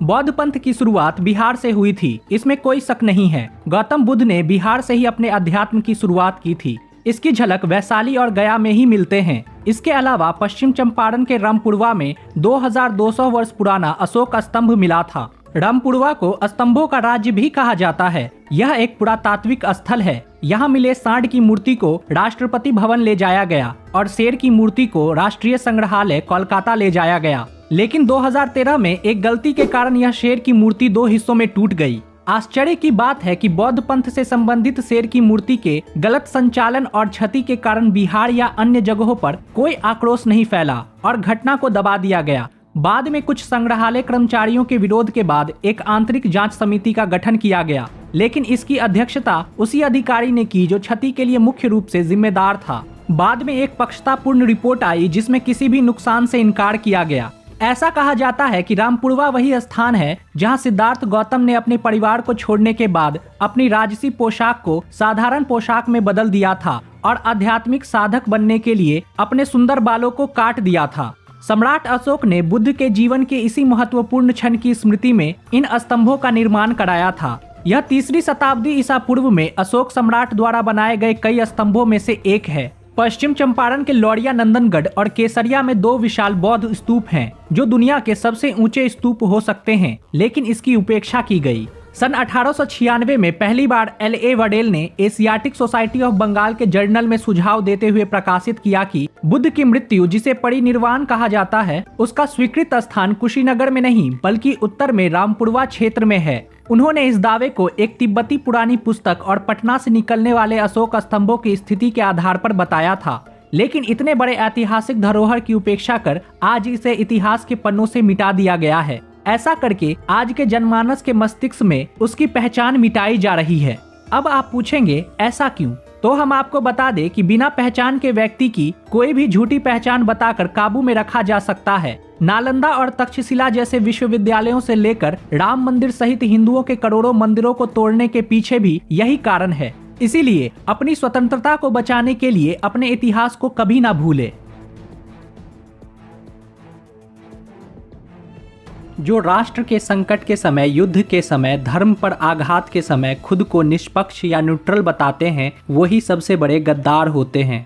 बौद्ध पंथ की शुरुआत बिहार से हुई थी, इसमें कोई शक नहीं है। गौतम बुद्ध ने बिहार से ही अपने अध्यात्म की शुरुआत की थी। इसकी झलक वैशाली और गया में ही मिलते हैं। इसके अलावा पश्चिम चंपारण के रामपुरवा में 2200 वर्ष पुराना अशोक स्तंभ मिला था। रामपुरवा को स्तंभों का राज्य भी कहा जाता है। यह एक पुरातात्विक स्थल है। यहाँ मिले सांड की मूर्ति को राष्ट्रपति भवन ले जाया गया और शेर की मूर्ति को राष्ट्रीय संग्रहालय कोलकाता ले जाया गया। लेकिन 2013 में एक गलती के कारण यह शेर की मूर्ति 2 हिस्सों में टूट गई। आश्चर्य की बात है कि बौद्ध पंथ से संबंधित शेर की मूर्ति के गलत संचालन और क्षति के कारण बिहार या अन्य जगहों पर कोई आक्रोश नहीं फैला और घटना को दबा दिया गया। बाद में कुछ संग्रहालय कर्मचारियों के विरोध के बाद एक आंतरिक जांच समिति का गठन किया गया, लेकिन इसकी अध्यक्षता उसी अधिकारी ने की जो क्षति के लिए मुख्य रूप से जिम्मेदार था। बाद में एक पक्षतापूर्ण रिपोर्ट आई जिसमें किसी भी नुकसान से इनकार किया गया। ऐसा कहा जाता है कि रामपुरवा वही स्थान है जहां सिद्धार्थ गौतम ने अपने परिवार को छोड़ने के बाद अपनी राजसी पोशाक को साधारण पोशाक में बदल दिया था और आध्यात्मिक साधक बनने के लिए अपने सुंदर बालों को काट दिया था। सम्राट अशोक ने बुद्ध के जीवन के इसी महत्वपूर्ण क्षण की स्मृति में इन स्तंभों का निर्माण कराया था। यह 3री शताब्दी ईसा पूर्व में अशोक सम्राट द्वारा बनाए गए कई स्तंभों में से एक है। पश्चिम चंपारण के लौरिया नंदनगढ़ और केसरिया में 2 विशाल बौद्ध स्तूप हैं, जो दुनिया के सबसे ऊंचे स्तूप हो सकते हैं, लेकिन इसकी उपेक्षा की गई। सन 1896 में पहली बार L.A. वडेल ने एशियाटिक सोसाइटी ऑफ बंगाल के जर्नल में सुझाव देते हुए प्रकाशित किया कि बुद्ध की मृत्यु, जिसे परिनिर्वाण कहा जाता है, उसका स्वीकृत स्थान कुशीनगर में नहीं बल्कि उत्तर में रामपुरवा क्षेत्र में है। उन्होंने इस दावे को एक तिब्बती पुरानी पुस्तक और पटना से निकलने वाले अशोक स्तंभों की स्थिति के आधार पर बताया था, लेकिन इतने बड़े ऐतिहासिक धरोहर की उपेक्षा कर आज इसे इतिहास के पन्नों से मिटा दिया गया है। ऐसा करके आज के जनमानस के मस्तिष्क में उसकी पहचान मिटाई जा रही है। अब आप पूछेंगे ऐसा क्यों? तो हम आपको बता दें कि बिना पहचान के व्यक्ति की कोई भी झूठी पहचान बताकर काबू में रखा जा सकता है। नालंदा और तक्षशिला जैसे विश्वविद्यालयों से लेकर राम मंदिर सहित हिंदुओं के करोड़ों मंदिरों को तोड़ने के पीछे भी यही कारण है। इसीलिए अपनी स्वतंत्रता को बचाने के लिए अपने इतिहास को कभी ना भूले। जो राष्ट्र के संकट के समय, युद्ध के समय, धर्म पर आघात के समय खुद को निष्पक्ष या न्यूट्रल बताते हैं, वही सबसे बड़े गद्दार होते हैं।